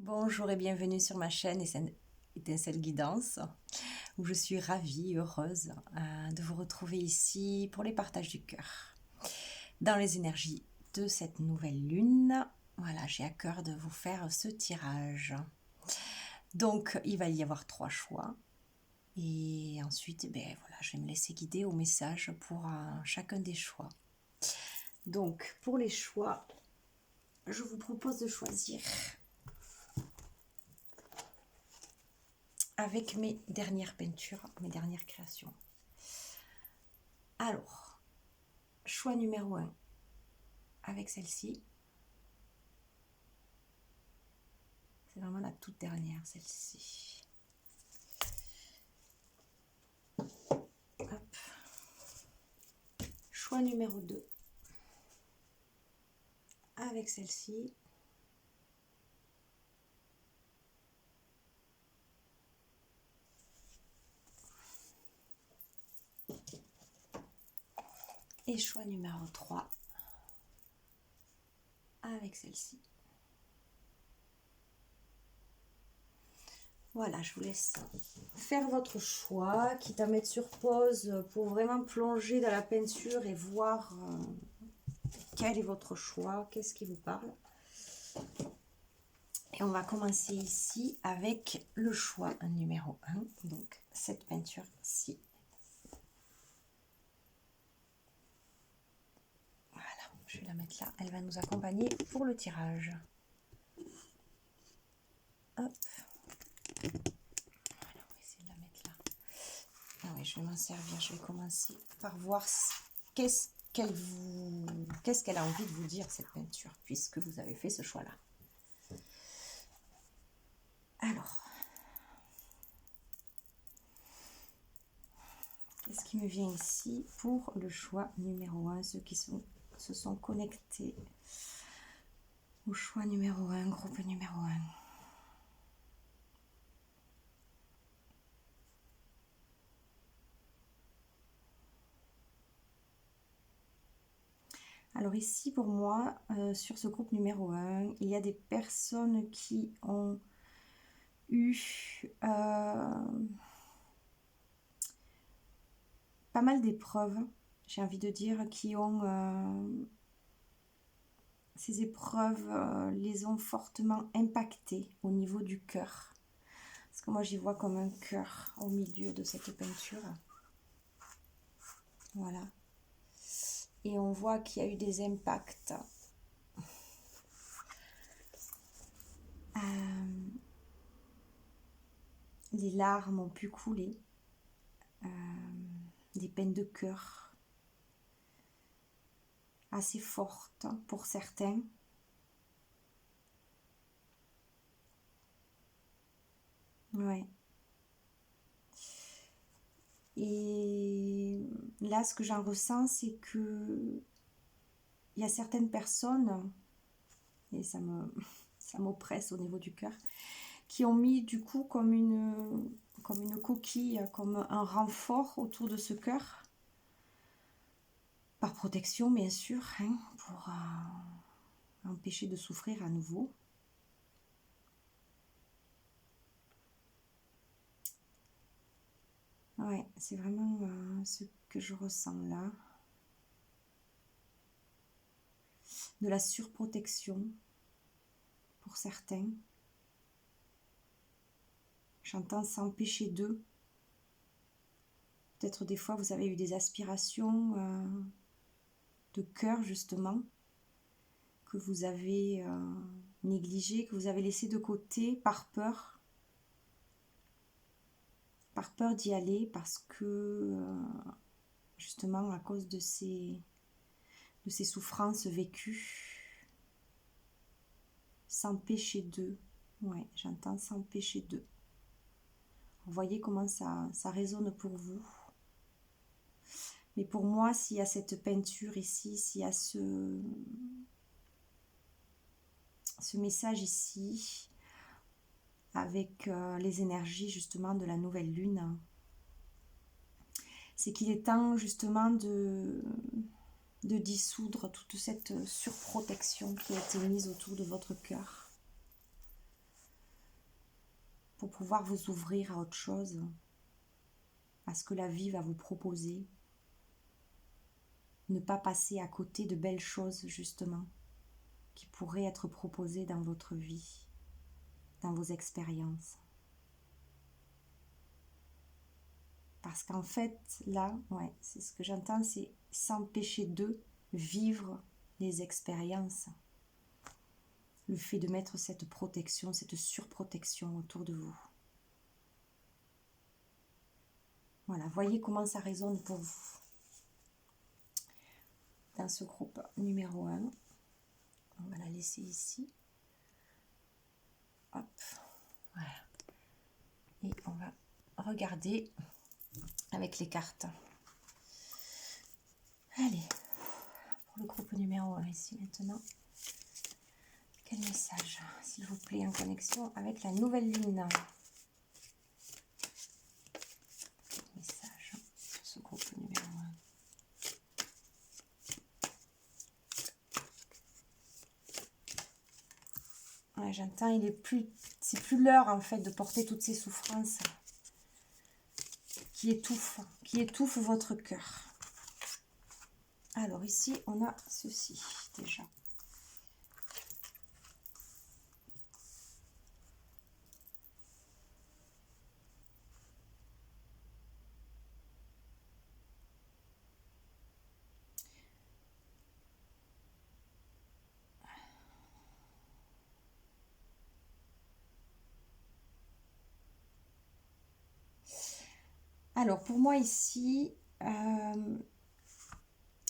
Bonjour et bienvenue sur ma chaîne Étincelle Guidance, où je suis ravie et heureuse de vous retrouver ici pour les partages du cœur. Dans les énergies de cette nouvelle lune, voilà, j'ai à cœur de vous faire ce tirage. Donc, il va y avoir 3 choix. Et ensuite, voilà, je vais me laisser guider au message pour chacun des choix. Donc, pour les choix, je vous propose de choisir avec mes dernières peintures, mes dernières créations. Alors, choix numéro 1, avec celle-ci. C'est vraiment la toute dernière, celle-ci. Hop. Choix numéro 2, avec celle-ci. Et choix numéro 3, avec celle-ci. Voilà, je vous laisse faire votre choix, quitte à mettre sur pause pour vraiment plonger dans la peinture et voir quel est votre choix, qu'est-ce qui vous parle. Et on va commencer ici avec le choix numéro 1, donc cette peinture-ci. Voilà, je vais la mettre là, elle va nous accompagner pour le tirage. Hop. Voilà, on va essayer de la mettre là. Ah oui, je vais m'en servir, je vais commencer par voir qu'est-ce qu'elle a envie de vous dire, cette peinture, puisque vous avez fait ce choix-là. Alors, qu'est-ce qui me vient ici pour le choix numéro 1, ceux qui se sont connectés au choix numéro 1, groupe numéro 1. Alors ici, pour moi, sur ce groupe numéro 1, il y a des personnes qui ont eu pas mal d'épreuves, j'ai envie de dire, qui ont... ces épreuves les ont fortement impactées au niveau du cœur. Parce que moi, j'y vois comme un cœur au milieu de cette peinture. Voilà. Et on voit qu'il y a eu des impacts. Les larmes ont pu couler. Des peines de cœur assez fortes pour certains. Ouais. Et là, ce que j'en ressens, c'est que il y a certaines personnes, et ça m'oppresse au niveau du cœur, qui ont mis du coup comme une coquille, comme un renfort autour de ce cœur, par protection bien sûr, hein, pour empêcher de souffrir à nouveau. Ouais, c'est vraiment ce que je ressens là. De la surprotection pour certains. J'entends s'empêcher d'eux. Peut-être des fois vous avez eu des aspirations de cœur justement, que vous avez négligées, que vous avez laissées de côté par peur. Par peur d'y aller, parce que justement à cause de ces souffrances vécues, s'empêcher d'eux. Ouais, j'entends s'empêcher d'eux. Vous voyez comment ça résonne pour vous. Mais pour moi, s'il y a cette peinture ici, s'il y a ce message ici, avec les énergies justement de la nouvelle lune, c'est qu'il est temps justement de dissoudre toute cette surprotection qui a été mise autour de votre cœur. pour pouvoir vous ouvrir à autre chose, à ce que la vie va vous proposer. Ne pas passer à côté de belles choses, justement, qui pourraient être proposées dans votre vie, dans vos expériences. Parce qu'en fait, là, ouais, c'est ce que j'entends, c'est s'empêcher de vivre les expériences. Le fait de mettre cette protection, cette surprotection autour de vous. Voilà, voyez comment ça résonne pour vous. Dans ce groupe numéro 1, on va la laisser ici. Hop, voilà. Et on va regarder avec les cartes. Allez, pour le groupe numéro 1 ici maintenant. Quel message, s'il vous plaît, en connexion avec la nouvelle lune? Quel message sur ce groupe numéro 1? Ouais, j'entends, c'est plus l'heure en fait de porter toutes ces souffrances qui étouffent votre cœur. Alors ici, on a ceci déjà. Alors pour moi ici, il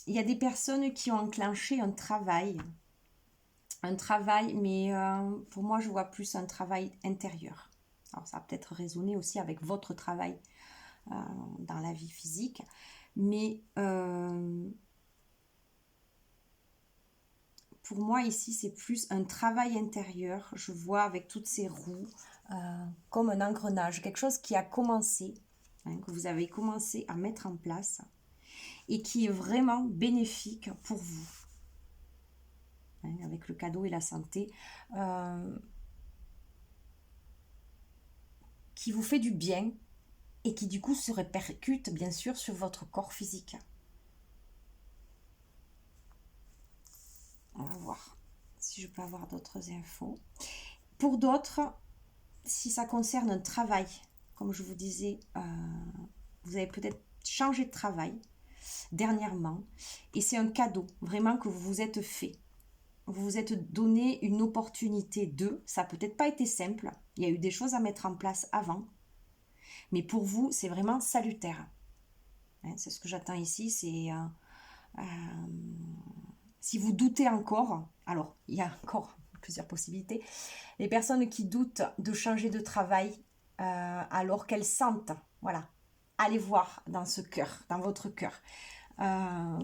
y a des personnes qui ont enclenché un travail, mais pour moi je vois plus un travail intérieur. Alors ça va peut-être résonner aussi avec votre travail dans la vie physique, mais pour moi ici c'est plus un travail intérieur. Je vois avec toutes ces roues comme un engrenage, quelque chose qui a commencé, que vous avez commencé à mettre en place et qui est vraiment bénéfique pour vous, avec le cadeau et la santé, qui vous fait du bien et qui du coup se répercute bien sûr sur votre corps physique. On va voir si je peux avoir d'autres infos. Pour d'autres, si ça concerne un travail, comme je vous disais, vous avez peut-être changé de travail dernièrement et c'est un cadeau vraiment que vous vous êtes fait. Vous vous êtes donné une opportunité de, ça n'a peut-être pas été simple, il y a eu des choses à mettre en place avant, mais pour vous c'est vraiment salutaire. C'est ce que j'attends ici, c'est si vous doutez encore, alors il y a encore plusieurs possibilités, les personnes qui doutent de changer de travail alors qu'elles sentent, voilà, allez voir dans ce cœur, dans votre cœur,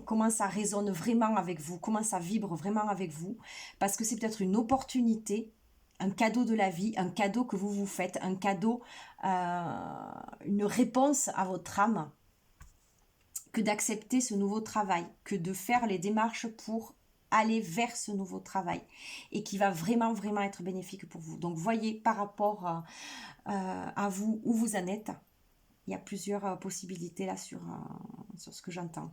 comment ça résonne vraiment avec vous, comment ça vibre vraiment avec vous, parce que c'est peut-être une opportunité, un cadeau de la vie, un cadeau que vous vous faites, un cadeau, une réponse à votre âme, que d'accepter ce nouveau travail, que de faire les démarches pour aller vers ce nouveau travail et qui va vraiment vraiment être bénéfique pour vous. Donc voyez par rapport à vous où vous en êtes, il y a plusieurs possibilités là sur ce que j'entends.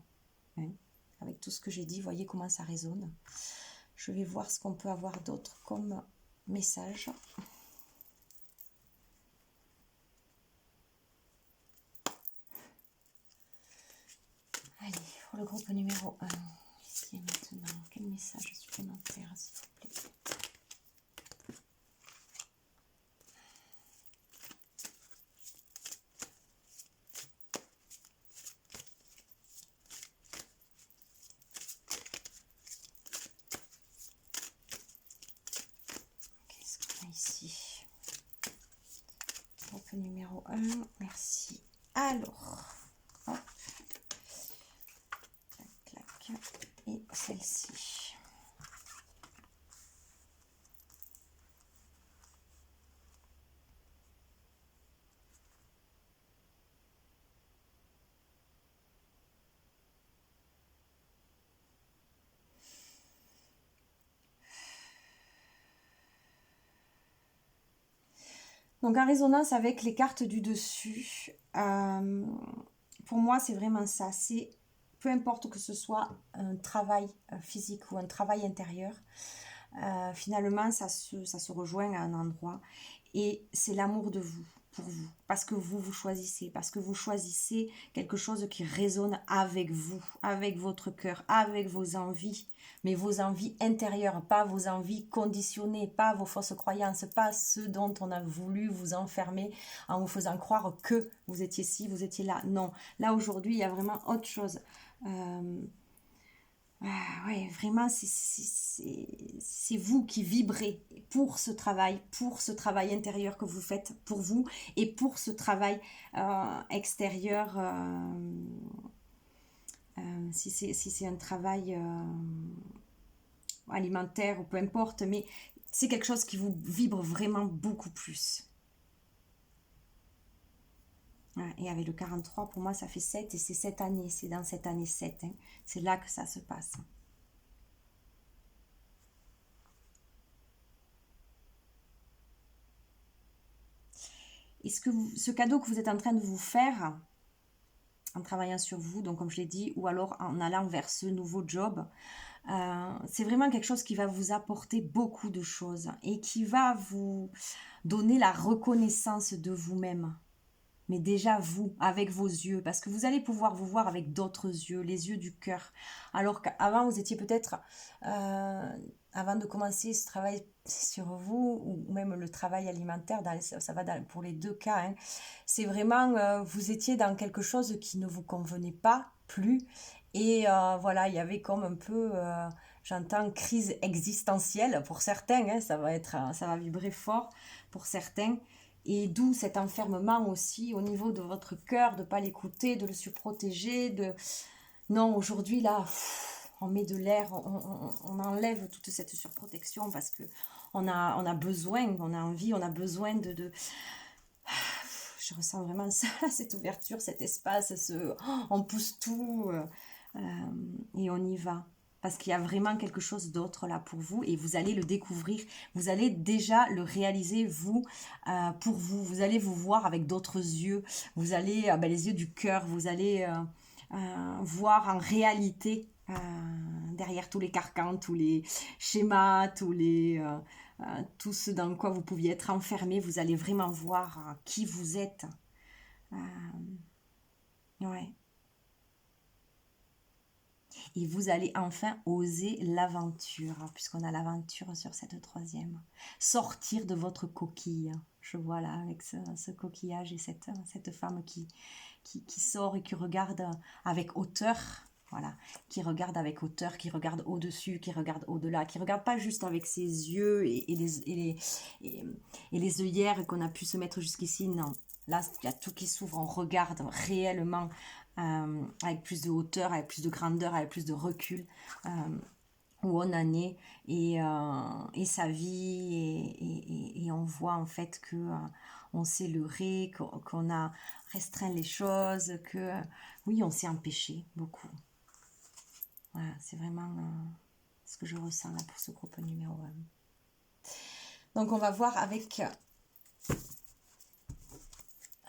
Avec tout ce que j'ai dit, voyez comment ça résonne. Je vais voir ce qu'on peut avoir d'autre comme message. Allez, pour le groupe numéro 1, ici et maintenant, quel message supplémentaire, s'il vous plaît? Qu'est-ce qu'on a ici? Groupe numéro 1, merci. Alors, hop. Clac, clac. Et celle-ci. Donc en résonance avec les cartes du dessus, pour moi c'est vraiment ça, c'est peu importe que ce soit un travail physique ou un travail intérieur, finalement ça se rejoint à un endroit et c'est l'amour de vous, pour vous, parce que vous choisissez, parce que vous choisissez quelque chose qui résonne avec vous, avec votre cœur, avec vos envies, mais vos envies intérieures, pas vos envies conditionnées, pas vos fausses croyances, pas ce dont on a voulu vous enfermer en vous faisant croire que vous étiez ci, vous étiez là. Non, là aujourd'hui il y a vraiment autre chose. Ouais, vraiment, c'est vous qui vibrez pour ce travail intérieur que vous faites pour vous et pour ce travail extérieur, si c'est un travail alimentaire ou peu importe, mais c'est quelque chose qui vous vibre vraiment beaucoup plus. Ouais, et avec le 43, pour moi, ça fait 7 et c'est cette année, c'est dans cette année 7, hein. C'est là que ça se passe. Est-ce que ce cadeau que vous êtes en train de vous faire, en travaillant sur vous, donc comme je l'ai dit, ou alors en allant vers ce nouveau job, c'est vraiment quelque chose qui va vous apporter beaucoup de choses et qui va vous donner la reconnaissance de vous-même. Mais déjà vous, avec vos yeux, parce que vous allez pouvoir vous voir avec d'autres yeux, les yeux du cœur. Alors qu'avant, vous étiez peut-être, avant de commencer ce travail sur vous, ou même le travail alimentaire, ça va pour les deux cas, hein, c'est vraiment, vous étiez dans quelque chose qui ne vous convenait pas plus. Et voilà, il y avait comme un peu, j'entends, crise existentielle pour certains, hein, ça va vibrer fort pour certains. Et d'où cet enfermement aussi au niveau de votre cœur, de ne pas l'écouter, de le surprotéger. Non, aujourd'hui, là, on met de l'air, on enlève toute cette surprotection parce que on a besoin, on a envie, on a besoin de... Je ressens vraiment ça, cette ouverture, cet espace, on pousse tout et on y va. Parce qu'il y a vraiment quelque chose d'autre là pour vous et vous allez le découvrir. Vous allez déjà le réaliser, vous, pour vous. Vous allez vous voir avec d'autres yeux. Vous allez, les yeux du cœur, vous allez voir en réalité, derrière tous les carcans, tous les schémas, tout ce dans quoi vous pouviez être enfermé, vous allez vraiment voir qui vous êtes. Ouais. Et vous allez enfin oser l'aventure, puisqu'on a l'aventure sur cette troisième. Sortir de votre coquille. Je vois là avec ce coquillage et cette femme qui sort et qui regarde avec hauteur. Voilà, qui regarde avec hauteur, qui regarde au-dessus, qui regarde au-delà, qui regarde pas juste avec ses yeux et les œillères qu'on a pu se mettre jusqu'ici. Non, là, il y a tout qui s'ouvre, on regarde réellement avec plus de hauteur, avec plus de grandeur, avec plus de recul, où on en est, et sa vie, et on voit en fait que on s'est leurré, qu'on a restreint les choses, que oui, on s'est empêché beaucoup. Voilà, c'est vraiment ce que je ressens là pour ce groupe numéro 1. Donc on va voir avec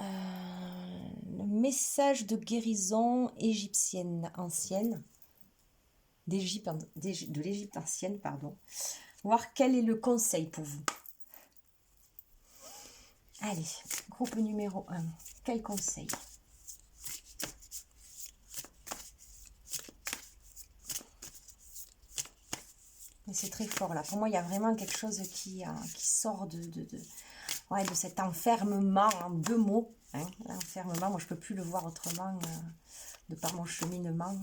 le message de guérison égyptienne ancienne, de l'Égypte ancienne, pardon. Voir quel est le conseil pour vous. Allez, groupe numéro 1. Quel conseil? Mais c'est très fort là. Pour moi, il y a vraiment quelque chose qui sort de cet enfermement en 2 mots. Hein. L'enfermement, moi je ne peux plus le voir autrement de par mon cheminement.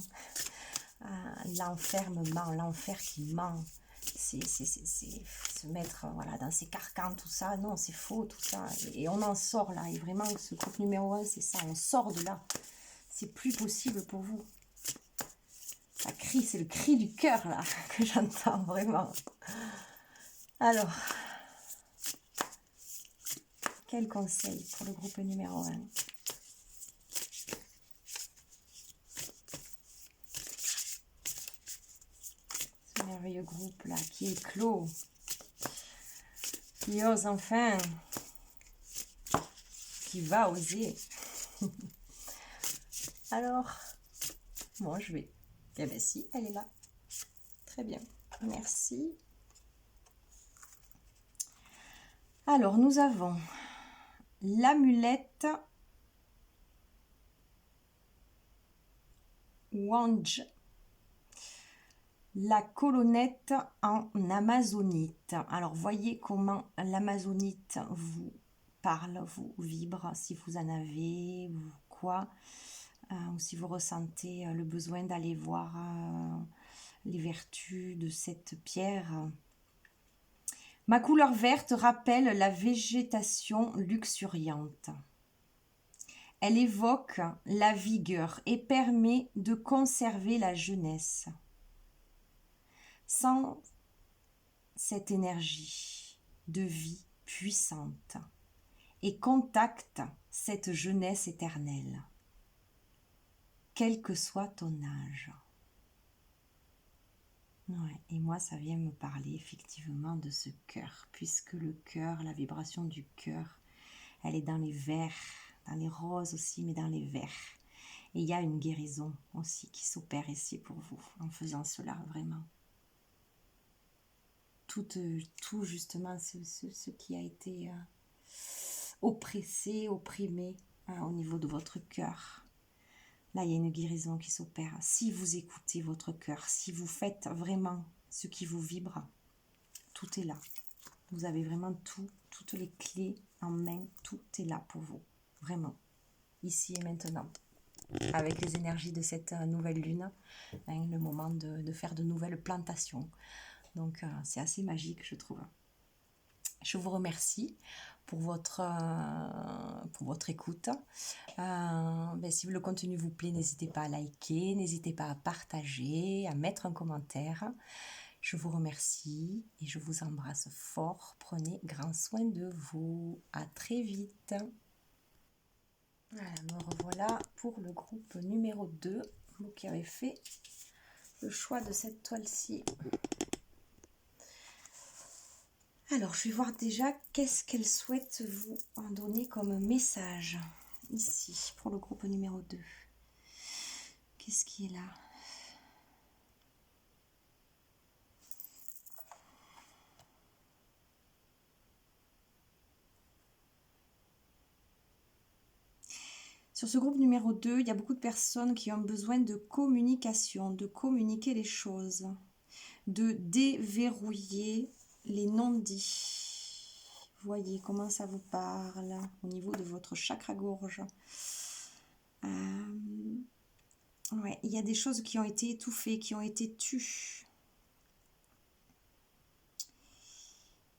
L'enfermement, l'enfer qui ment. C'est se mettre dans ces carcans, tout ça. Non, c'est faux, tout ça. Et on en sort là. Et vraiment, ce groupe numéro 1, c'est ça. On sort de là. C'est plus possible pour vous. Ça crie, c'est le cri du cœur là que j'entends vraiment. Alors, quel conseil pour le groupe numéro 1? Ce merveilleux groupe là qui est clos, qui ose enfin qui va oser? Alors, bon, je vais. Eh bien si, elle est là. Très bien, merci. Alors, nous avons l'amulette Wange, la colonnette en amazonite. Alors, voyez comment l'amazonite vous parle, vous vibre, si vous en avez ou quoi, ou si vous ressentez le besoin d'aller voir les vertus de cette pierre. Ma couleur verte rappelle la végétation luxuriante. Elle évoque la vigueur et permet de conserver la jeunesse. Sans cette énergie de vie puissante et contacte cette jeunesse éternelle, quel que soit ton âge. Ouais, et moi, ça vient me parler effectivement de ce cœur, puisque le cœur, la vibration du cœur, elle est dans les verts, dans les roses aussi, mais dans les verts. Et il y a une guérison aussi qui s'opère ici pour vous, en faisant cela, vraiment. Tout justement, ce qui a été oppressé, opprimé au niveau de votre cœur. Là, il y a une guérison qui s'opère. Si vous écoutez votre cœur, si vous faites vraiment ce qui vous vibre, tout est là. Vous avez vraiment toutes les clés en main. Tout est là pour vous. Vraiment. Ici et maintenant. Avec les énergies de cette nouvelle lune, le moment de faire de nouvelles plantations. Donc, c'est assez magique, je trouve. Je vous remercie pour votre écoute. Si le contenu vous plaît, n'hésitez pas à liker, n'hésitez pas à partager, à mettre un commentaire. Je vous remercie et je vous embrasse fort. Prenez grand soin de vous. À très vite. Voilà, me revoilà pour le groupe numéro 2, vous qui avez fait le choix de cette toile-ci. Alors, je vais voir déjà qu'est-ce qu'elle souhaite vous en donner comme message ici pour le groupe numéro 2. Qu'est-ce qui est là? Sur ce groupe numéro 2, il y a beaucoup de personnes qui ont besoin de communication, de communiquer les choses, de déverrouiller les non-dits. Voyez comment ça vous parle au niveau de votre chakra-gorge. Ouais, il y a des choses qui ont été étouffées, qui ont été tues.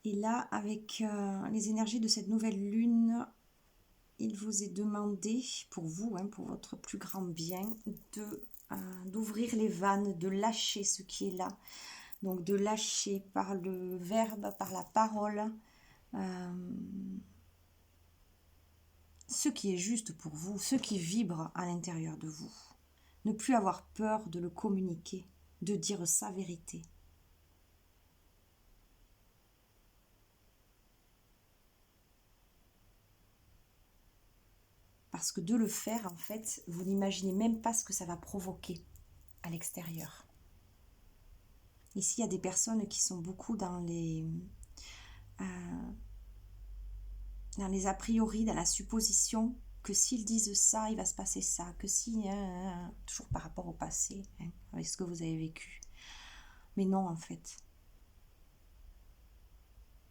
Et là, avec les énergies de cette nouvelle lune, il vous est demandé, pour vous, pour votre plus grand bien, d'ouvrir les vannes, de lâcher ce qui est là. Donc de lâcher par le verbe, par la parole, ce qui est juste pour vous, ce qui vibre à l'intérieur de vous. Ne plus avoir peur de le communiquer, de dire sa vérité. Parce que de le faire, en fait, vous n'imaginez même pas ce que ça va provoquer à l'extérieur. Ici, il y a des personnes qui sont beaucoup dans les a priori, dans la supposition que s'ils disent ça, il va se passer ça, que si, toujours par rapport au passé, avec ce que vous avez vécu. Mais non, en fait.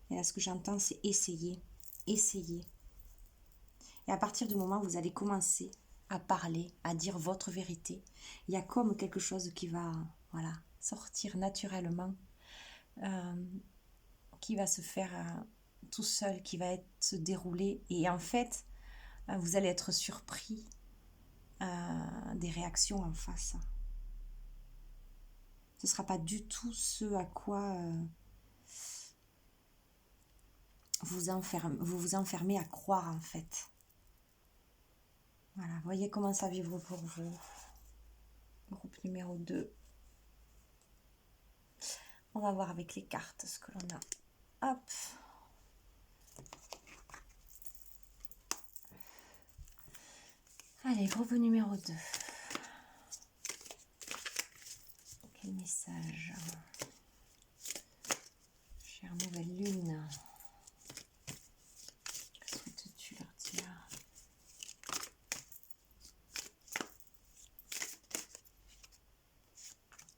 Et là, ce que j'entends, c'est essayer, essayer. Et à partir du moment où vous allez commencer à parler, à dire votre vérité, il y a comme quelque chose qui va sortir naturellement, qui va se faire tout seul, qui va se dérouler. Et en fait, vous allez être surpris des réactions en face. Ce ne sera pas du tout ce à quoi vous vous enfermez à croire, en fait. Voilà, voyez comment ça vibre pour vous. Groupe numéro 2. On va voir avec les cartes ce que l'on a. Hop. Allez, groupe numéro 2. Quel message? Chère nouvelle lune, que souhaites-tu leur dire?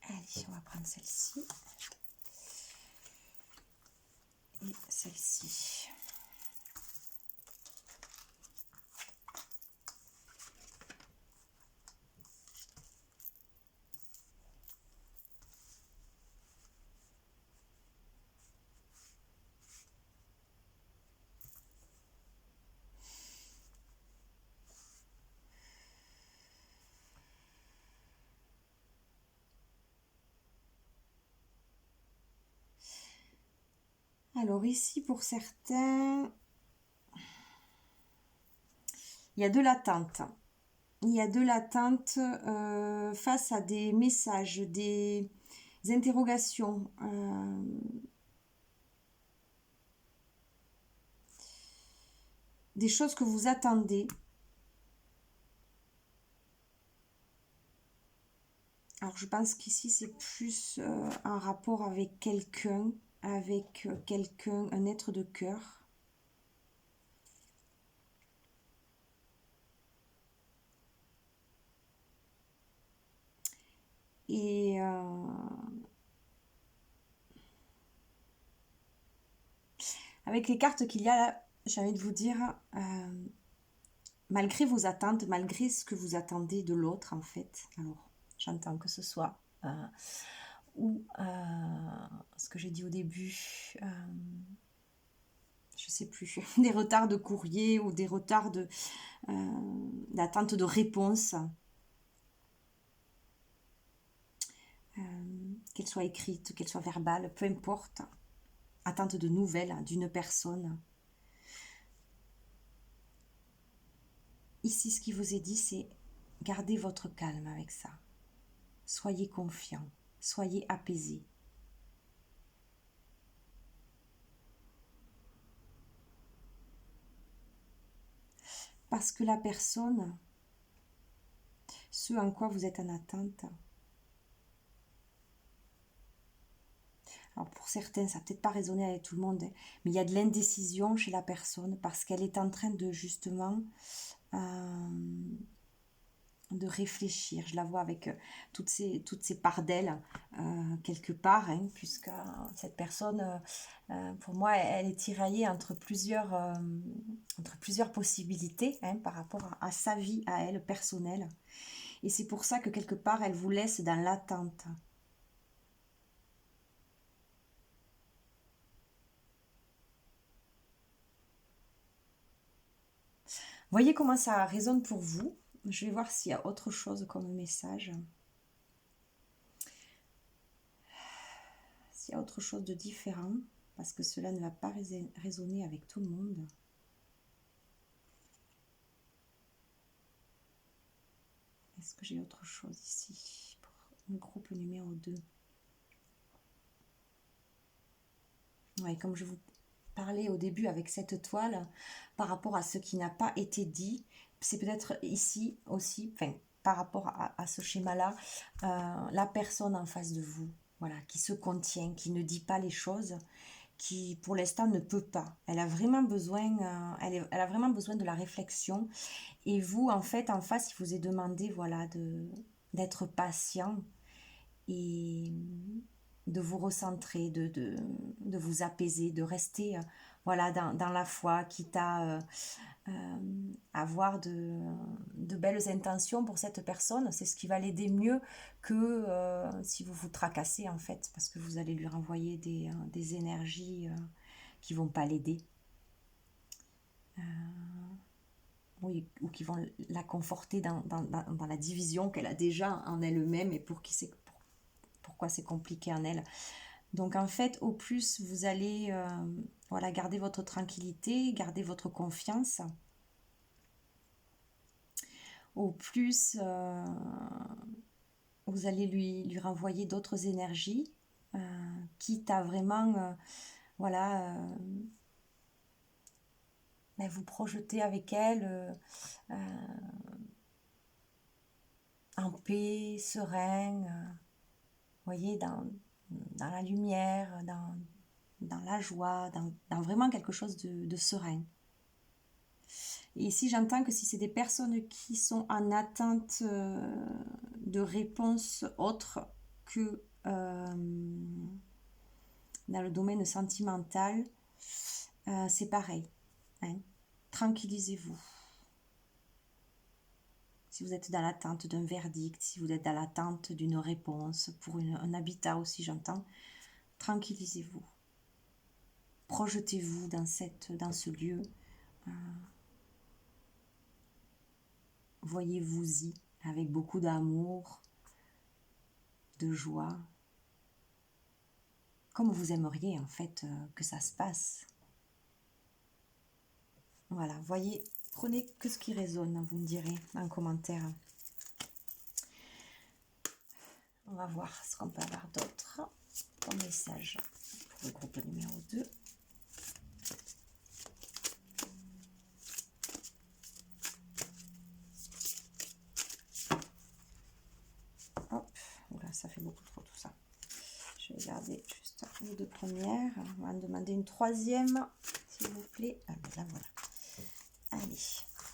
Allez, on va prendre celle-ci et celle-ci. Alors ici, pour certains, il y a de l'attente. Il y a de l'attente face à des messages, des interrogations. Des choses que vous attendez. Alors je pense qu'ici c'est plus un rapport avec quelqu'un, un être de cœur. Et avec les cartes qu'il y a là, j'ai envie de vous dire, malgré vos attentes, malgré ce que vous attendez de l'autre en fait, alors j'entends que ce soit ou ce que j'ai dit au début, je sais plus, des retards de courrier ou des retards d'attente de réponse, qu'elle soit écrite, qu'elle soit verbale, peu importe, attente de nouvelles d'une personne. Ici, ce qui vous est dit, c'est gardez votre calme avec ça. Soyez confiant, soyez apaisé. Parce que la personne, ce en quoi vous êtes en attente, alors pour certains, ça n'a peut-être pas résonné avec tout le monde, hein, mais il y a de l'indécision chez la personne parce qu'elle est en train de justement de réfléchir. Je la vois avec toutes ces parts d'elle quelque part, hein, puisque cette personne, pour moi, elle est tiraillée entre plusieurs possibilités, hein, par rapport à sa vie, à elle, personnelle. Et c'est pour ça que quelque part, elle vous laisse dans l'attente. Voyez comment ça résonne pour vous. Je vais voir s'il y a autre chose comme message. S'il y a autre chose de différent, parce que cela ne va pas résonner avec tout le monde. Est-ce que j'ai autre chose ici pour le groupe numéro 2? Ouais, comme je vous parlais au début avec cette toile, par rapport à ce qui n'a pas été dit, c'est peut-être ici aussi, enfin, par rapport à ce schéma-là, la personne en face de vous, voilà, qui se contient, qui ne dit pas les choses, qui pour l'instant ne peut pas. Elle a vraiment besoin, elle a vraiment besoin de la réflexion. Et vous, en fait, en face, il vous est demandé, voilà, d'être patient et de vous recentrer, de vous apaiser, de rester voilà, dans la foi, quitte à avoir de belles intentions pour cette personne. C'est ce qui va l'aider mieux que si vous vous tracassez, en fait, parce que vous allez lui renvoyer des énergies qui vont pas l'aider. Oui, ou qui vont la conforter dans la division qu'elle a déjà en elle-même et pourquoi c'est compliqué en elle. Donc en fait, au plus vous allez voilà, garder votre tranquillité, garder votre confiance, au plus vous allez lui renvoyer d'autres énergies, quitte à vraiment voilà, vous projeter avec elle en paix, serein, voyez, dans la lumière, dans la joie, dans vraiment quelque chose de serein. Et ici, j'entends que si c'est des personnes qui sont en attente de réponses autres que dans le domaine sentimental, c'est pareil. Hein. Tranquillisez-vous. Si vous êtes dans l'attente d'un verdict, si vous êtes dans l'attente d'une réponse pour un habitat aussi, j'entends, tranquillisez-vous. Projetez-vous dans ce lieu. Voyez-vous-y avec beaucoup d'amour, de joie, comme vous aimeriez en fait que ça se passe. Voilà, voyez, prenez que ce qui résonne, vous me direz en commentaire. On va voir ce qu'on peut avoir d'autre comme message pour le groupe numéro 2. Hop, oula, ça fait beaucoup trop tout ça. Je vais garder juste les 2 premières. On va en demander une troisième, s'il vous plaît. Ah, ben là, voilà. Allez,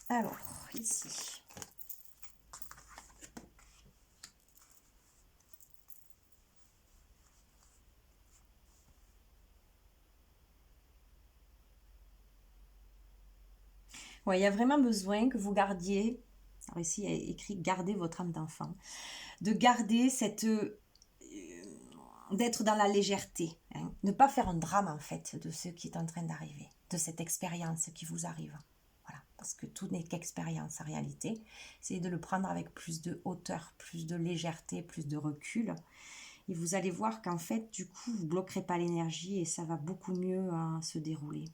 alors, ici. Ouais, il y a vraiment besoin que vous gardiez, alors ici il y a écrit « Gardez votre âme d'enfant », de garder d'être dans la légèreté, hein. Ne pas faire un drame en fait de ce qui est en train d'arriver, de cette expérience qui vous arrive. Voilà, parce que tout n'est qu'expérience en réalité. Essayez de le prendre avec plus de hauteur, plus de légèreté, plus de recul. Et vous allez voir qu'en fait, du coup, vous ne bloquerez pas l'énergie et ça va beaucoup mieux se dérouler.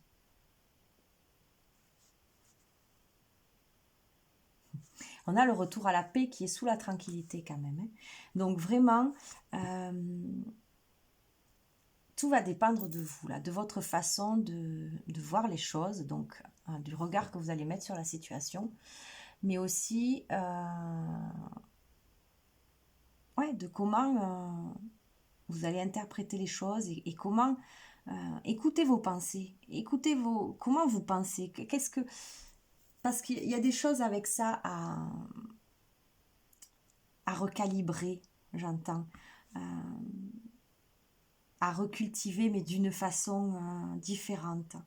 On a le retour à la paix qui est sous la tranquillité quand même. Hein. Donc vraiment, tout va dépendre de vous, là, de votre façon de voir les choses, donc du regard que vous allez mettre sur la situation, mais aussi de comment vous allez interpréter les choses et comment écoutez vos pensées, écoutez comment vous pensez, parce qu'il y a des choses avec ça à recalibrer, j'entends, à recultiver, mais d'une façon différente,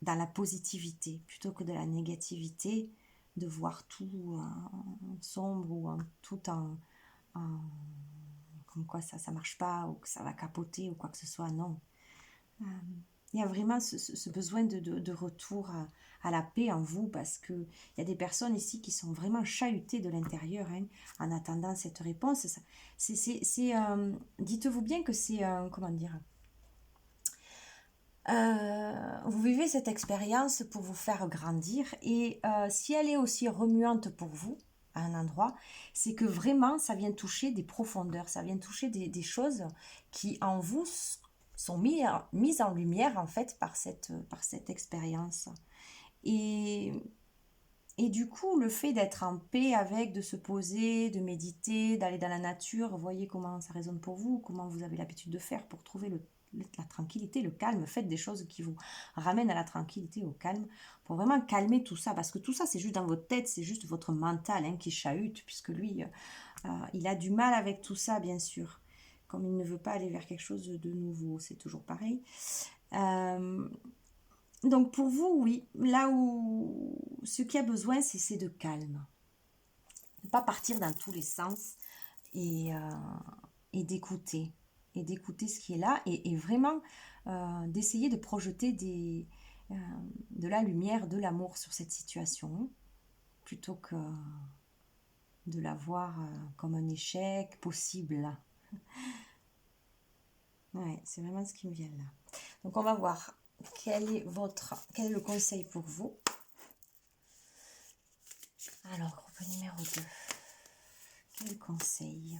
dans la positivité, plutôt que de la négativité, de voir tout sombre ou tout comme quoi ça marche pas, ou que ça va capoter, ou quoi que ce soit, non. Il y a vraiment ce besoin de retour à la paix en vous, parce qu'il y a des personnes ici qui sont vraiment chahutées de l'intérieur en attendant cette réponse. Dites-vous bien que c'est, comment dire, vous vivez cette expérience pour vous faire grandir, et si elle est aussi remuante pour vous, à un endroit, c'est que vraiment ça vient toucher des profondeurs, ça vient toucher des choses qui en vous sont mises en lumière en fait par cette expérience. Et du coup, le fait d'être en paix avec, de se poser, de méditer, d'aller dans la nature, voyez comment ça résonne pour vous, comment vous avez l'habitude de faire pour trouver la tranquillité, le calme. Faites des choses qui vous ramènent à la tranquillité, au calme, pour vraiment calmer tout ça, parce que tout ça c'est juste dans votre tête, c'est juste votre mental qui chahute, puisque lui, il a du mal avec tout ça, bien sûr. Comme il ne veut pas aller vers quelque chose de nouveau, c'est toujours pareil. Donc pour vous, oui, là où ce qu'il y a besoin, c'est de calme. Ne pas partir dans tous les sens et d'écouter. Et d'écouter ce qui est là et vraiment d'essayer de projeter de la lumière, de l'amour sur cette situation, plutôt que de la voir comme un échec possible. Ouais, c'est vraiment ce qui me vient là. Donc on va voir quel est le conseil pour vous. Alors, groupe numéro 2. Quel conseil ?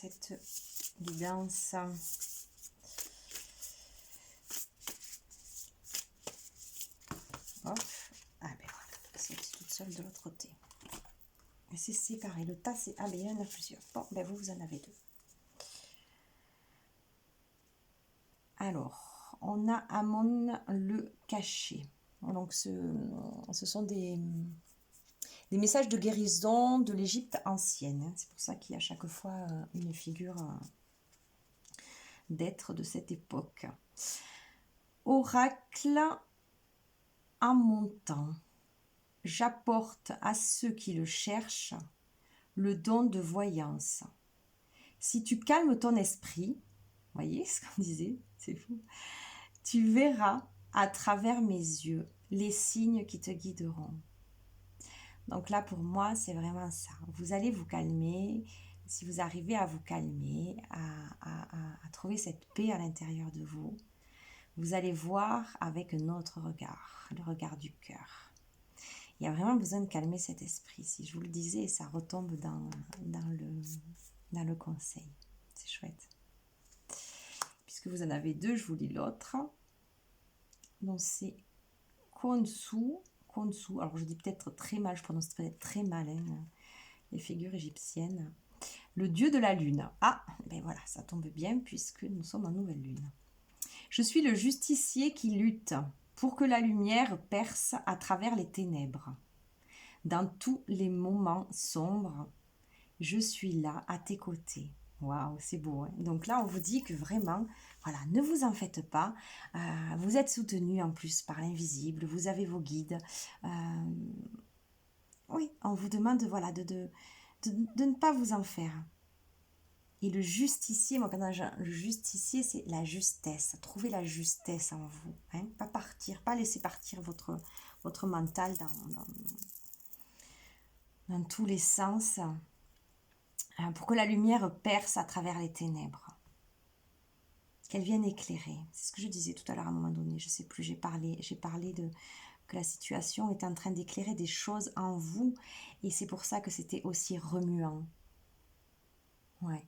cette guidance. Hop. Ah ben voilà, c'est toute seule de l'autre côté. Et c'est séparé. Le tas, c'est... Ah ben il y en a plusieurs. Bon, ben vous en avez deux. Alors, on a Amon le caché. Donc, ce sont des messages de guérison de l'Égypte ancienne. C'est pour ça qu'il y a à chaque fois une figure d'être de cette époque. Oracle en montant. J'apporte à ceux qui le cherchent le don de voyance. Si tu calmes ton esprit, voyez ce qu'on disait, c'est fou, tu verras à travers mes yeux les signes qui te guideront. Donc là, pour moi, c'est vraiment ça. Vous allez vous calmer. Si vous arrivez à vous calmer, à trouver cette paix à l'intérieur de vous, vous allez voir avec un autre regard, le regard du cœur. Il y a vraiment besoin de calmer cet esprit. Si je vous le disais, ça retombe dans le conseil. C'est chouette. Puisque vous en avez deux, je vous lis l'autre. Donc c'est Khonsu. Alors je dis peut-être très mal, je prononce peut-être très mal les figures égyptiennes. Le dieu de la lune. Ah, ben voilà, ça tombe bien puisque nous sommes en nouvelle lune. Je suis le justicier qui lutte pour que la lumière perce à travers les ténèbres. Dans tous les moments sombres, je suis là à tes côtés. Waouh, c'est beau. Hein. Donc là, on vous dit que vraiment, voilà, ne vous en faites pas. Vous êtes soutenu en plus par l'invisible. Vous avez vos guides. Oui, on vous demande voilà, de ne pas vous en faire. Et le justicier, moi, le justicier, c'est la justesse. Trouver la justesse en vous. Hein. Pas partir, pas laisser partir votre mental dans tous les sens. Pour que la lumière perce à travers les ténèbres. Qu'elle vienne éclairer. C'est ce que je disais tout à l'heure à un moment donné. Je ne sais plus, j'ai parlé que la situation est en train d'éclairer des choses en vous. Et c'est pour ça que c'était aussi remuant. Ouais.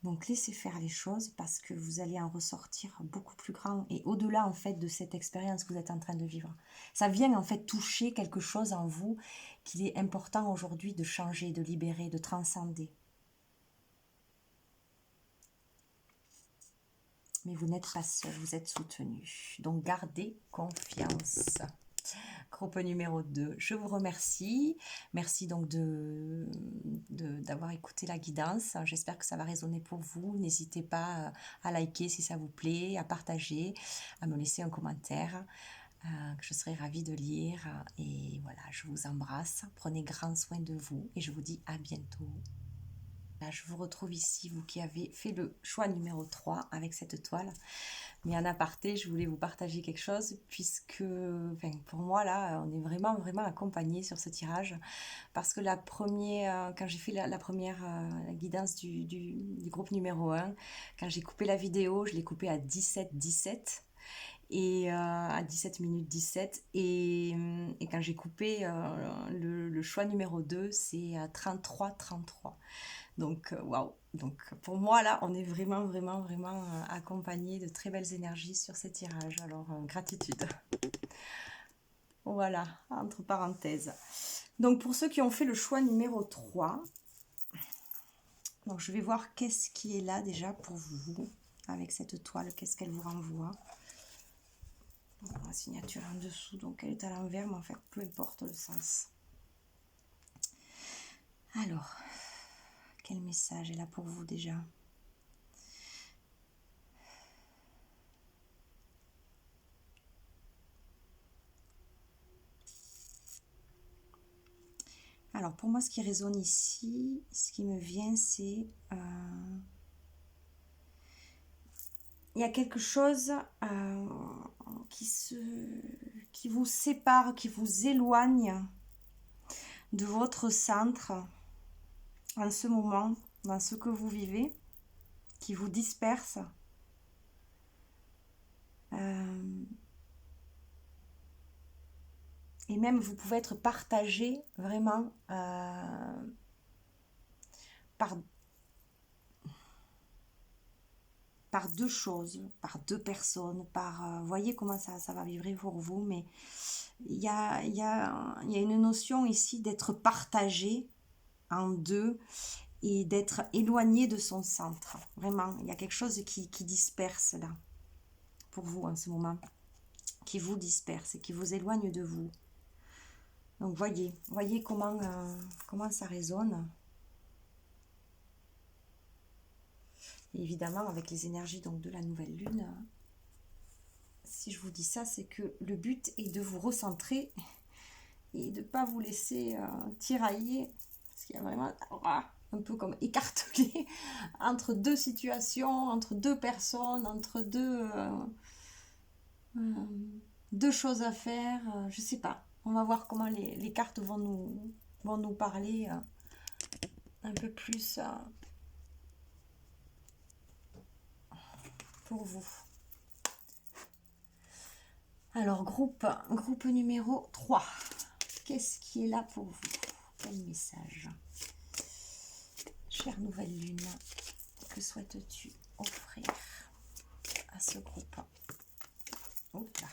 Donc laissez faire les choses parce que vous allez en ressortir beaucoup plus grand et au-delà en fait de cette expérience que vous êtes en train de vivre. Ça vient en fait toucher quelque chose en vous qu'il est important aujourd'hui de changer, de libérer, de transcender. Mais vous n'êtes pas seul, vous êtes soutenu. Donc gardez confiance. Groupe numéro 2, je vous remercie. Merci donc d'avoir écouté la guidance. J'espère que ça va résonner pour vous. N'hésitez pas à liker si ça vous plaît, à partager, à me laisser un commentaire que je serai ravie de lire. Et voilà, je vous embrasse. Prenez grand soin de vous et je vous dis à bientôt. Là, je vous retrouve ici, vous qui avez fait le choix numéro 3 avec cette toile. Mais en aparté, je voulais vous partager quelque chose puisque pour moi, là, on est vraiment, vraiment accompagnés sur ce tirage. Parce que quand j'ai fait la première la guidance du groupe numéro 1, quand j'ai coupé la vidéo, je l'ai coupée à 17 et à 17 minutes 17 et quand j'ai coupé le choix numéro 2, c'est à 33. Donc, waouh! Donc, pour moi, là, on est vraiment, vraiment, vraiment accompagnés de très belles énergies sur ces tirages. Alors, gratitude. Voilà, entre parenthèses. Donc, pour ceux qui ont fait le choix numéro 3, donc je vais voir qu'est-ce qui est là déjà pour vous avec cette toile. Qu'est-ce qu'elle vous renvoie? La signature en dessous, donc elle est à l'envers, mais en fait, peu importe le sens. Alors... quel message est là pour vous déjà? Alors pour moi, ce qui résonne ici, ce qui me vient, c'est... il y a quelque chose qui vous sépare, qui vous éloigne de votre centre en ce moment, dans ce que vous vivez, qui vous disperse. Et même vous pouvez être partagé vraiment par par deux choses, par deux personnes, par... voyez comment ça va vibrer pour vous, mais il y a une notion ici d'être partagé en deux et d'être éloigné de son centre. Vraiment, il y a quelque chose qui disperse là, pour vous en ce moment, qui vous disperse et qui vous éloigne de vous. Donc voyez comment ça résonne. Et évidemment, avec les énergies donc de la nouvelle lune, si je vous dis ça, c'est que le but est de vous recentrer et de ne pas vous laisser tirailler, parce qu'il y a vraiment un peu comme écartelé entre deux situations, entre deux personnes, entre deux choses à faire, je sais pas. On va voir comment les cartes vont nous parler un peu plus pour vous. Alors, groupe numéro 3. Qu'est-ce qui est là pour vous? Quel message? Chère nouvelle lune, que souhaites-tu offrir à ce groupe? Oups là.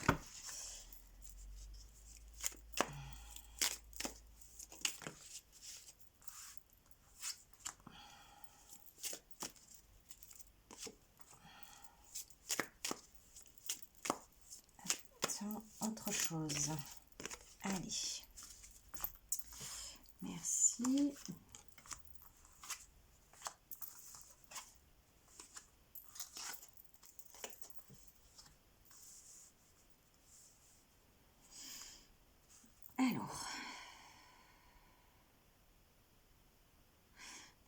Autre chose. Allez. Merci. Alors.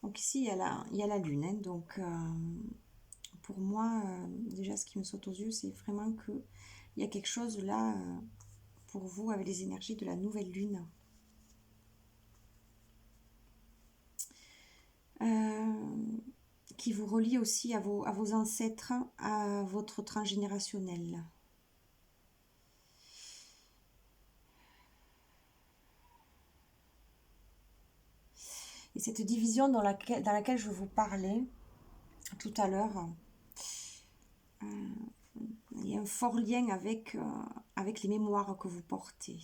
Donc ici, il y a la lune. Hein, donc, pour moi, déjà, ce qui me saute aux yeux, c'est vraiment que il y a quelque chose là pour vous avec les énergies de la nouvelle lune. Qui vous relie aussi à vos ancêtres, à votre transgénérationnel. Et cette division dans laquelle je vous parlais tout à l'heure, il y a un fort lien avec les mémoires que vous portez.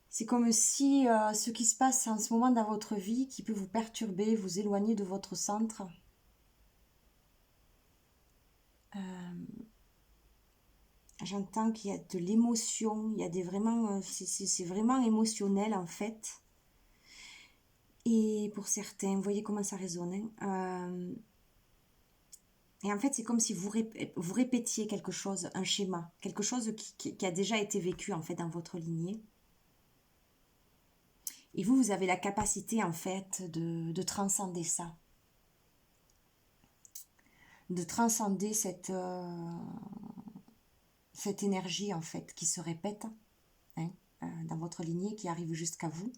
C'est comme si ce qui se passe en ce moment dans votre vie, qui peut vous perturber, vous éloigner de votre centre, j'entends qu'il y a de l'émotion, il y a c'est vraiment émotionnel en fait. Et pour certains, vous voyez comment ça résonne. Hein, et en fait, c'est comme si vous répétiez quelque chose, un schéma, quelque chose qui a déjà été vécu en fait dans votre lignée. Et vous avez la capacité en fait de transcender ça. De transcender cette énergie en fait qui se répète hein, dans votre lignée, qui arrive jusqu'à vous.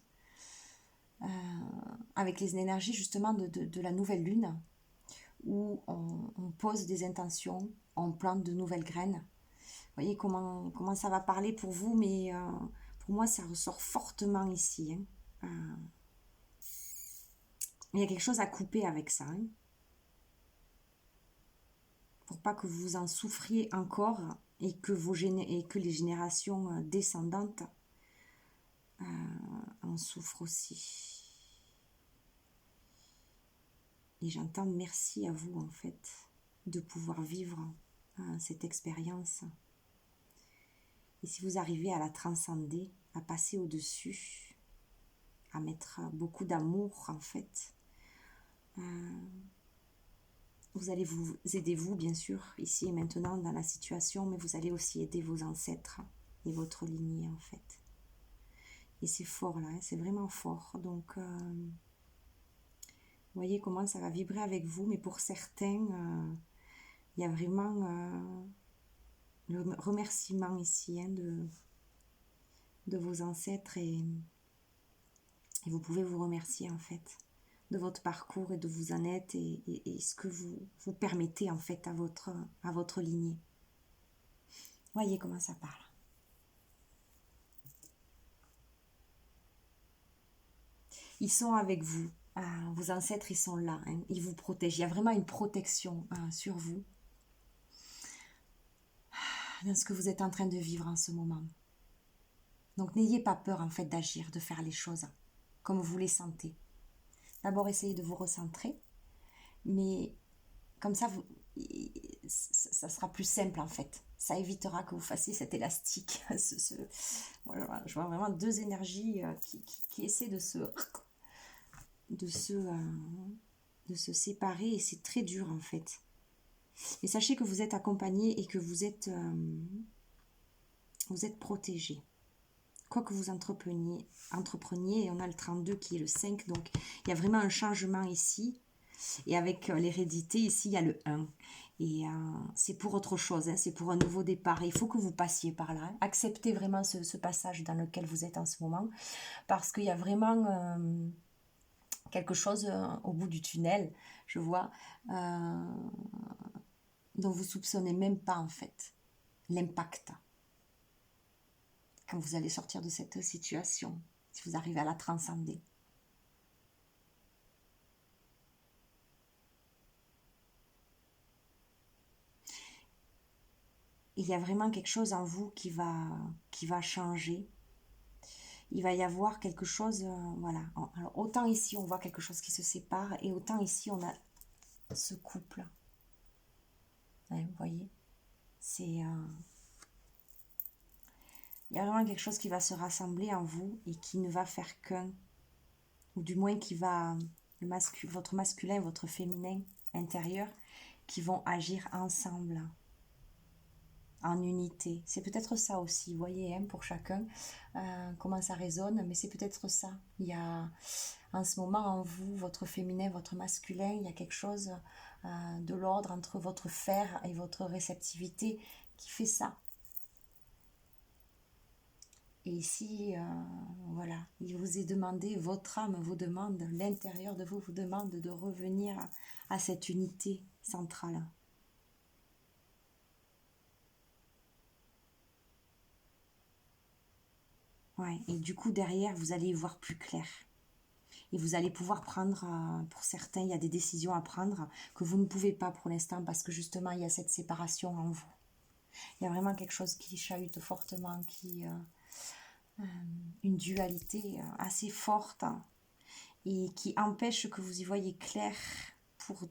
Avec les énergies justement de la nouvelle lune, où on pose des intentions, on plante de nouvelles graines. Vous voyez comment ça va parler pour vous, mais pour moi ça ressort fortement ici. Hein. Il y a quelque chose à couper avec ça. Hein, pour pas que vous en souffriez encore et que les générations descendantes en souffrent aussi. Et j'entends merci à vous en fait de pouvoir vivre cette expérience. Et si vous arrivez à la transcender, à passer au-dessus, à mettre beaucoup d'amour en fait, vous allez vous aider vous bien sûr ici et maintenant dans la situation, mais vous allez aussi aider vos ancêtres et votre lignée en fait. Et c'est fort là, hein, c'est vraiment fort. Donc vous voyez comment ça va vibrer avec vous, mais pour certains, il y a vraiment le remerciement ici hein, de vos ancêtres et vous pouvez vous remercier en fait de votre parcours et de vous en être et ce que vous permettez en fait à votre lignée. Voyez comment ça parle. Ils sont avec vous. Vos ancêtres, ils sont là, hein, ils vous protègent. Il y a vraiment une protection sur vous, dans ce que vous êtes en train de vivre en ce moment. Donc n'ayez pas peur en fait d'agir, de faire les choses comme vous les sentez. D'abord essayez de vous recentrer, mais comme ça, ça sera plus simple en fait. Ça évitera que vous fassiez cet élastique. Voilà, je vois vraiment deux énergies qui essaient de se séparer et c'est très dur en fait. Mais sachez que vous êtes accompagné et que vous êtes protégé. Quoi que vous entrepreniez, et on a le 32 qui est le 5, donc il y a vraiment un changement ici. Et avec l'hérédité, ici, il y a le 1. Et c'est pour autre chose, hein, c'est pour un nouveau départ. Il faut que vous passiez par là. Hein. Acceptez vraiment ce passage dans lequel vous êtes en ce moment, parce qu'il y a vraiment quelque chose au bout du tunnel, je vois, dont vous soupçonnez même pas en fait l'impact quand vous allez sortir de cette situation, si vous arrivez à la transcender. Il y a vraiment quelque chose en vous qui va changer. Il va y avoir quelque chose, voilà. Alors, autant ici, on voit quelque chose qui se sépare, et autant ici, on a ce couple. Ouais, vous voyez, il y a vraiment quelque chose qui va se rassembler en vous et qui ne va faire qu'un, ou du moins qui va, votre masculin, votre féminin intérieur, qui vont agir ensemble, en unité. C'est peut-être ça aussi, vous voyez, hein, pour chacun, comment ça résonne, mais c'est peut-être ça. Il y a en ce moment en vous, votre féminin, votre masculin, il y a quelque chose de l'ordre entre votre fer et votre réceptivité qui fait ça. Et ici, voilà, il vous est demandé, votre âme vous demande, l'intérieur de vous demande de revenir à cette unité centrale. Ouais, et du coup, derrière, vous allez y voir plus clair. Et vous allez pouvoir prendre, pour certains, il y a des décisions à prendre que vous ne pouvez pas pour l'instant parce que justement, il y a cette séparation en vous. Il y a vraiment quelque chose qui chahute fortement, une dualité assez forte, hein, et qui empêche que vous y voyez clair pour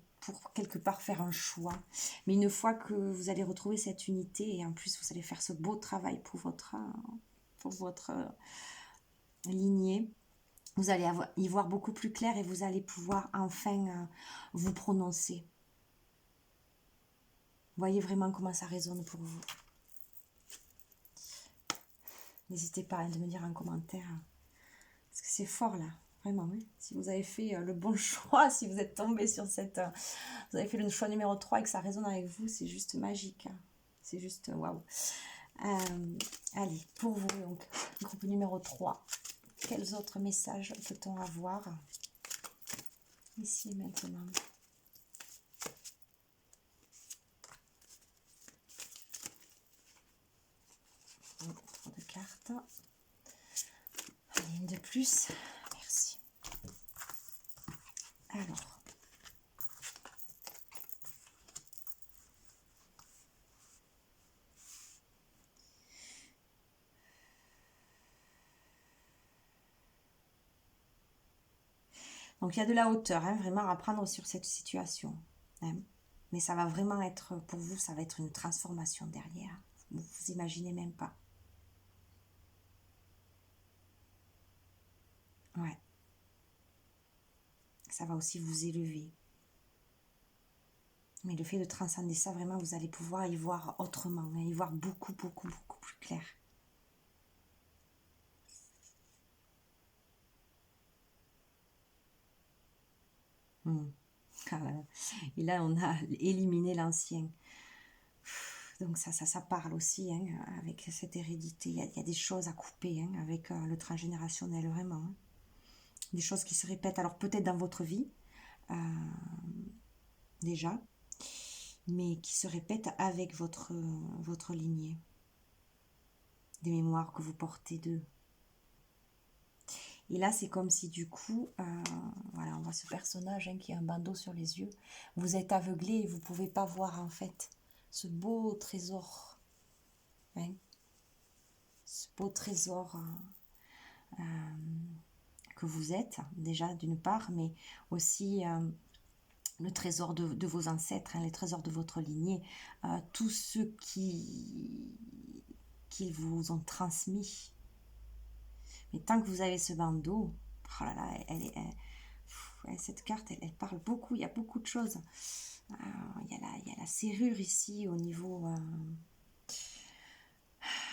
quelque part faire un choix. Mais une fois que vous allez retrouver cette unité, et en plus vous allez faire ce beau travail pour votre lignée, vous allez y voir beaucoup plus clair et vous allez pouvoir enfin vous prononcer. Voyez vraiment comment ça résonne pour vous. N'hésitez pas à me dire en commentaire, parce que c'est fort là, vraiment. Hein. Si vous avez fait le bon choix, si vous êtes tombé sur vous avez fait le choix numéro 3 et que ça résonne avec vous, c'est juste magique. Hein. C'est juste waouh. Allez, pour vous, donc, groupe numéro 3. Quels autres messages peut-on avoir ici et maintenant? Trop de cartes. Allez, une de plus. Merci. Alors. Donc il y a de la hauteur, hein, vraiment à prendre sur cette situation. Hein. Mais ça va vraiment être, pour vous, ça va être une transformation derrière. Vous imaginez même pas. Ouais. Ça va aussi vous élever. Mais le fait de transcender ça, vraiment, vous allez pouvoir y voir autrement, hein, y voir beaucoup, beaucoup, beaucoup plus clair. Et là, on a éliminé l'ancien. Donc ça parle aussi, hein, avec cette hérédité. Il y a des choses à couper, hein, avec le transgénérationnel, vraiment. Hein. Des choses qui se répètent, alors peut-être dans votre vie, déjà, mais qui se répètent avec votre lignée. Des mémoires que vous portez d'eux. Et là, c'est comme si du coup, voilà, on voit ce personnage qui a un bandeau sur les yeux. Vous êtes aveuglé et vous ne pouvez pas voir en fait ce beau trésor. Hein, ce beau trésor que vous êtes, déjà d'une part, mais aussi le trésor de vos ancêtres, les trésors de votre lignée, tous ceux qui vous ont transmis. Mais tant que vous avez ce bandeau, oh là là, cette carte, elle parle beaucoup, il y a beaucoup de choses. Il y a la serrure ici au niveau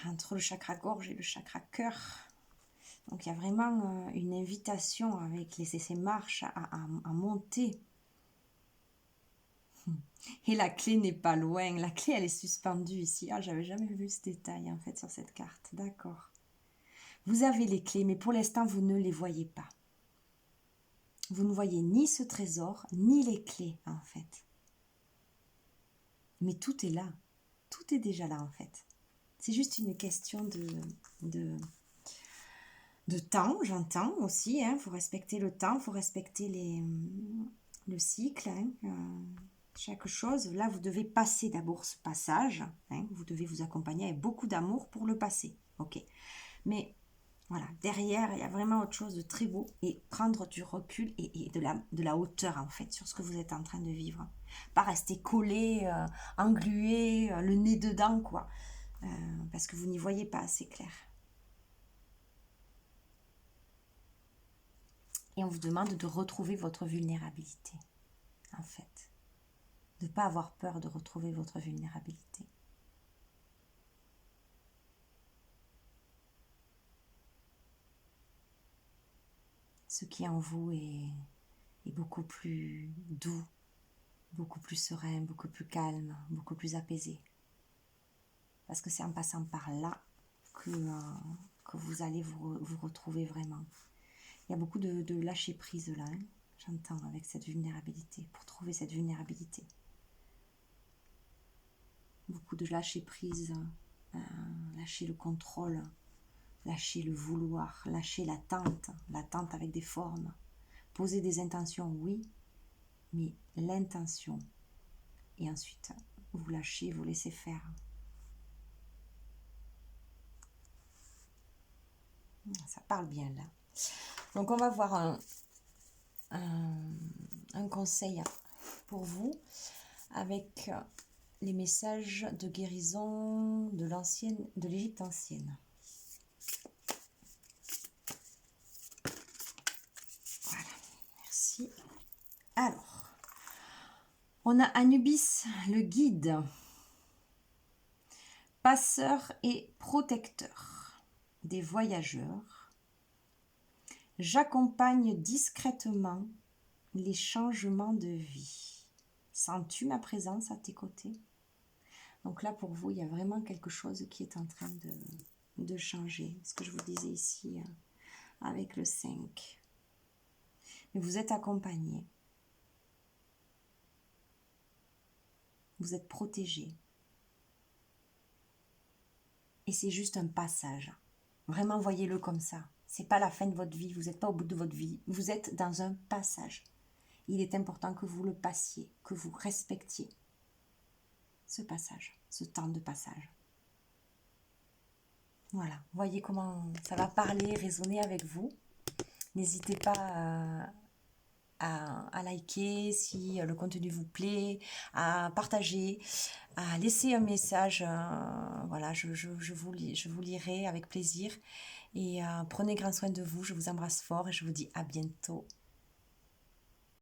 entre le chakra gorge et le chakra cœur. Donc il y a vraiment une invitation avec ces marches à monter. Et la clé n'est pas loin. La clé, elle est suspendue ici. Ah, j'avais jamais vu ce détail en fait sur cette carte. D'accord. Vous avez les clés, mais pour l'instant, vous ne les voyez pas. Vous ne voyez ni ce trésor, ni les clés en fait. Mais tout est là. Tout est déjà là en fait. C'est juste une question de temps, j'entends aussi. Il faut respecter le temps, il faut respecter le cycle. Chaque chose. Là, vous devez passer d'abord ce passage. Vous devez vous accompagner avec beaucoup d'amour pour le passer. Ok. Mais voilà, derrière, il y a vraiment autre chose de très beau. Et prendre du recul et de la hauteur en fait sur ce que vous êtes en train de vivre. Pas rester collé, englué, le nez dedans quoi. Parce que vous n'y voyez pas assez clair. Et on vous demande de retrouver votre vulnérabilité, en fait. De ne pas avoir peur de retrouver votre vulnérabilité. Ce qui en vous est beaucoup plus doux, beaucoup plus serein, beaucoup plus calme, beaucoup plus apaisé. Parce que c'est en passant par là que vous allez vous retrouver vraiment. Il y a beaucoup de lâcher prise là, j'entends, avec cette vulnérabilité, pour trouver cette vulnérabilité. Beaucoup de lâcher prise, lâcher le contrôle, lâcher le vouloir, lâcher l'attente avec des formes. Poser des intentions, oui, mais l'intention. Et ensuite, vous lâchez, vous laissez faire. Ça parle bien là. Donc on va voir un conseil pour vous avec les messages de guérison de l'Égypte ancienne. Voilà, merci. Alors, on a Anubis, le guide, passeur et protecteur des voyageurs. J'accompagne discrètement les changements de vie. Sens-tu ma présence à tes côtés? Donc là, pour vous, il y a vraiment quelque chose qui est en train de changer. Ce que je vous disais ici avec le 5. Mais vous êtes accompagné. Vous êtes protégé. Et c'est juste un passage. Vraiment, voyez-le comme ça. C'est pas la fin de votre vie. Vous n'êtes pas au bout de votre vie. Vous êtes dans un passage. Il est important que vous le passiez, que vous respectiez ce passage, ce temps de passage. Voilà, voyez comment ça va parler, résonner avec vous. N'hésitez pas à liker si le contenu vous plaît, à partager, à laisser un message. Voilà, je vous lirai avec plaisir. Et prenez grand soin de vous. Je vous embrasse fort et je vous dis à bientôt.